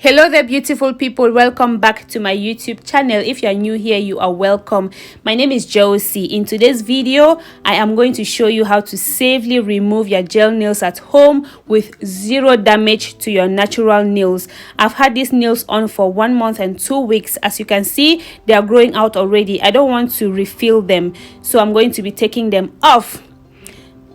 Hello there, beautiful people. Welcome back to my YouTube channel. If you are new here, you are welcome. My name is Joecy. In today's video, I am going to show you how to safely remove your gel nails at home with zero damage to your natural nails. I've had these nails on for 1 month and 2 weeks. As you can see, they are growing out already. I don't want to refill them, so I'm going to be taking them off.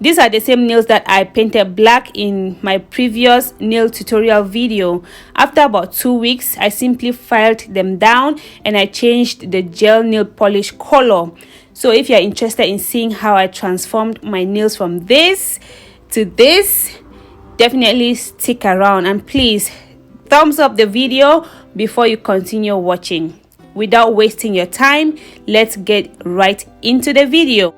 These are the same nails that I painted black in my previous nail tutorial video. After about 2 weeks, I simply filed them down and I changed the gel nail polish color. So if you're interested in seeing how I transformed my nails from this to this, definitely stick around, and please thumbs up the video before you continue watching. Without wasting your time, let's get right into the video.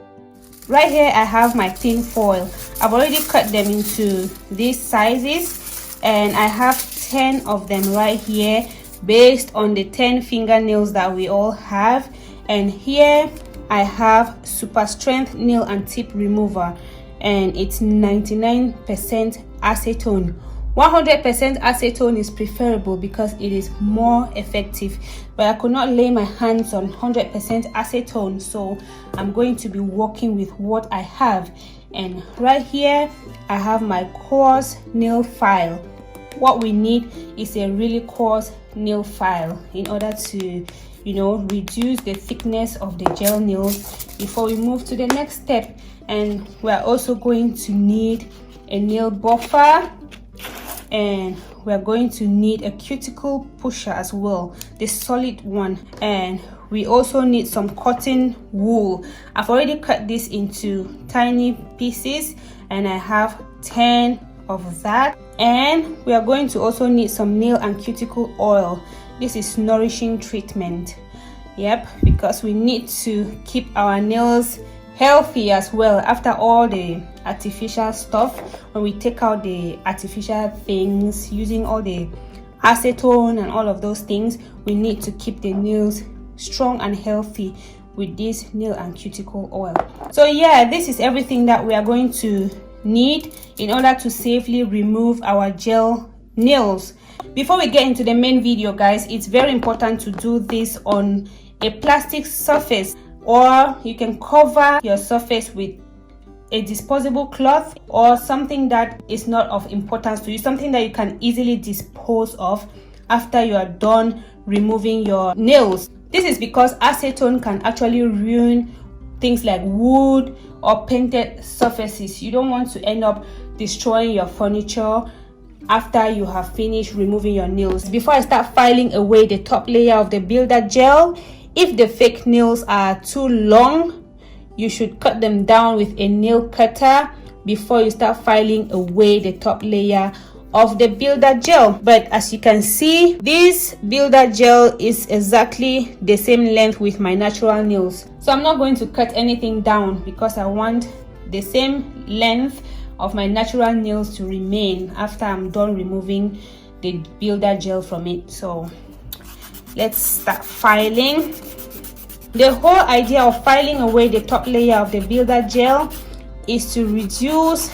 Right here I have my tin foil. I've already cut them into these sizes and I have 10 of them right here based on the 10 fingernails that we all have. And here I have super strength nail and tip remover, and it's 99% acetone. 100% acetone is preferable because it is more effective, but I could not lay my hands on 100% acetone, so I'm going to be working with what I have. And right here I have my coarse nail file. What we need is a really coarse nail file in order to, reduce the thickness of the gel nails before we move to the next step. And we're also going to need a nail buffer, and we're going to need a cuticle pusher as well, the solid one. And we also need some cotton wool. I've already cut this into tiny pieces and I have 10 of that. And we are going to also need some nail and cuticle oil. This is nourishing treatment. Yep, because we need to keep our nails healthy as well after all the artificial stuff. When we take out the artificial things using all the acetone and all of those things, we need to keep the nails strong and healthy with this nail and cuticle oil. So yeah, this is everything that we are going to need in order to safely remove our gel nails. Before we get into the main video, guys, it's very important to do this on a plastic surface, or you can cover your surface with a disposable cloth or something that is not of importance to you, something that you can easily dispose of after you are done removing your nails. This is because acetone can actually ruin things like wood or painted surfaces. You don't want to end up destroying your furniture after you have finished removing your nails. Before I start filing away the top layer of the builder gel, if the fake nails are too long, you should cut them down with a nail cutter before you start filing away the top layer of the builder gel. But as you can see, this builder gel is exactly the same length with my natural nails, so I'm not going to cut anything down because I want the same length of my natural nails to remain after I'm done removing the builder gel from it. So let's start filing. The whole idea of filing away the top layer of the builder gel is to reduce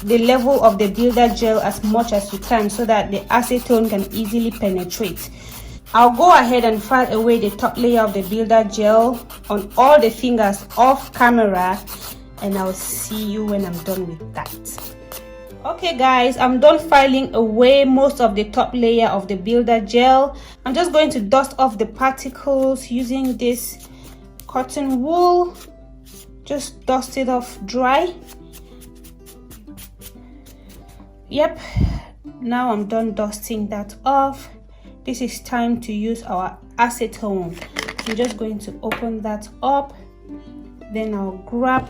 the level of the builder gel as much as you can so that the acetone can easily penetrate. I'll go ahead and file away the top layer of the builder gel on all the fingers off camera, and I'll see you when I'm done with that. Okay guys, I'm done filing away most of the top layer of the builder gel. I'm just going to dust off the particles using this cotton wool. Just dust it off dry. Yep, now I'm done dusting that off. This is time to use our acetone. I'm just going to open that up, then I'll grab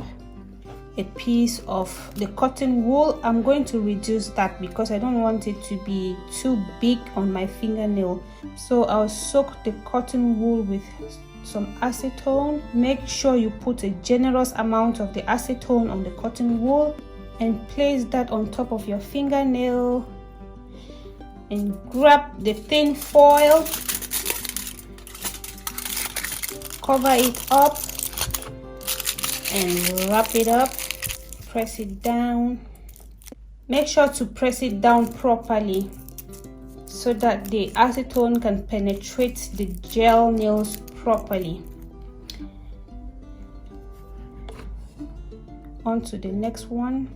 a piece of the cotton wool. I'm going to reduce that because I don't want it to be too big on my fingernail. So I'll soak the cotton wool with some acetone. Make sure you put a generous amount of the acetone on the cotton wool and place that on top of your fingernail, and grab the thin foil, cover it up and wrap it up. Press it down. Make sure to press it down properly so that the acetone can penetrate the gel nails properly. On to the next one.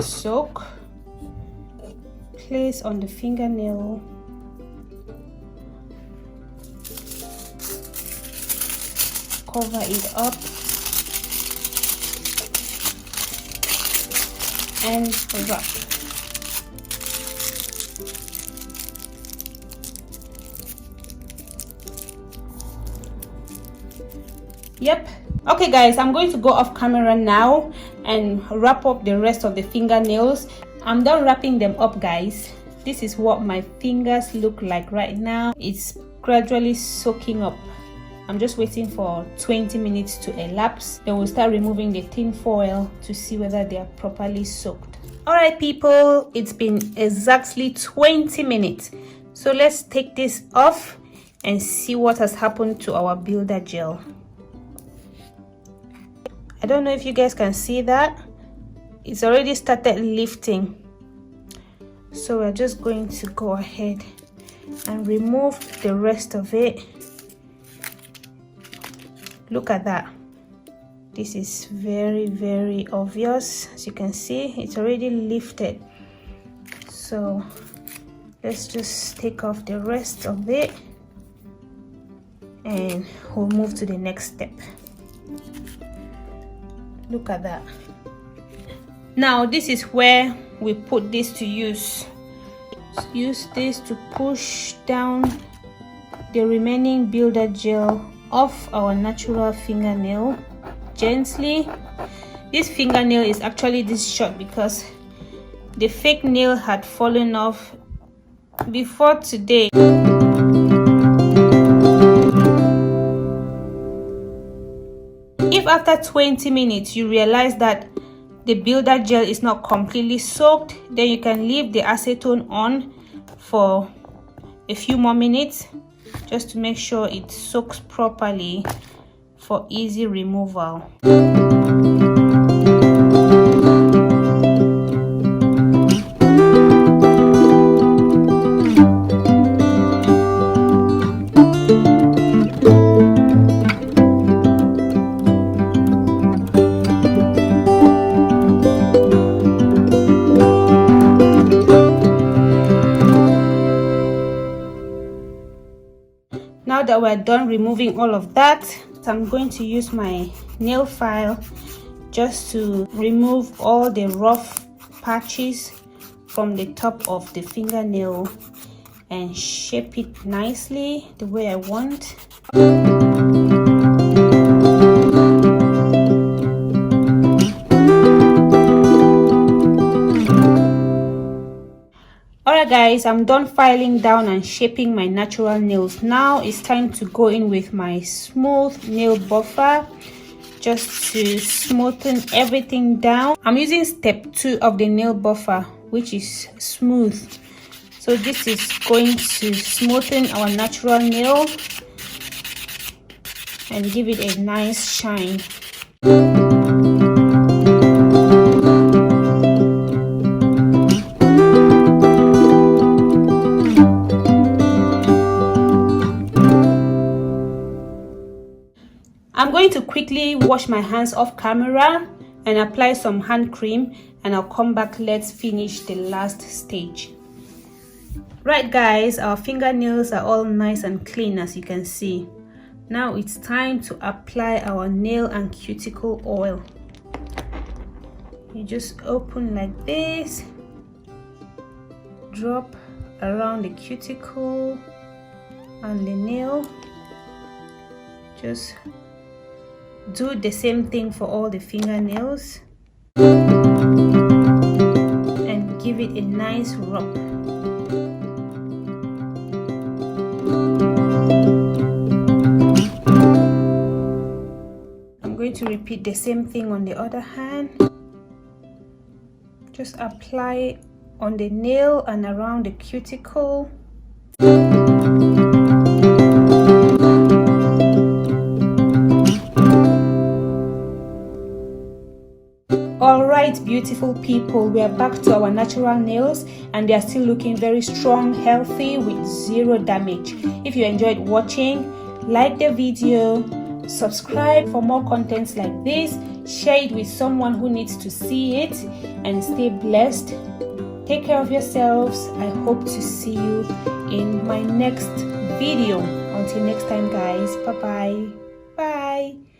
Soak, place on the fingernail, cover it up, and wrap. Yep. Okay guys, I'm going to go off camera now and wrap up the rest of the fingernails. I'm done wrapping them up, guys. This is what my fingers look like right now. It's gradually soaking up. I'm just waiting for 20 minutes to elapse. Then we'll start removing the tin foil to see whether they are properly soaked. Alright people, it's been exactly 20 minutes. So let's take this off and see what has happened to our builder gel. I don't know if you guys can see that. It's already started lifting. So we're just going to go ahead and remove the rest of it. Look at that. This is very, very obvious. As you can see, it's already lifted. So let's just take off the rest of it and we'll move to the next step. Look at that. Now this is where we put this to use. Use this to push down the remaining builder gel off our natural fingernail gently. This fingernail is actually this short because the fake nail had fallen off before today. If after 20 minutes you realize that the builder gel is not completely soaked, then you can leave the acetone on for a few more minutes just to make sure it soaks properly for easy removal. Now that we're done removing all of that, I'm going to use my nail file just to remove all the rough patches from the top of the fingernail and shape it nicely the way I want. Alright guys, I'm done filing down and shaping my natural nails. Now it's time to go in with my smooth nail buffer just to smoothen everything down. I'm using step 2 of the nail buffer, which is smooth. So this is going to smoothen our natural nail and give it a nice shine. I'm going to quickly wash my hands off camera and apply some hand cream, and I'll come back. Let's finish the last stage. Right guys, our fingernails are all nice and clean, as you can see. Now it's time to apply our nail and cuticle oil. You just open like this, drop around the cuticle and the nail. Just do the same thing for all the fingernails and give it a nice rub. I'm going to repeat the same thing on the other hand. Just apply it on the nail and around the cuticle. Alright right, beautiful people, we are back to our natural nails and they are still looking very strong, healthy, with zero damage. If you enjoyed watching, like the video, subscribe for more contents like this, share it with someone who needs to see it, and stay blessed. Take care of yourselves. I hope to see you in my next video. Until next time, guys. Bye-bye. Bye.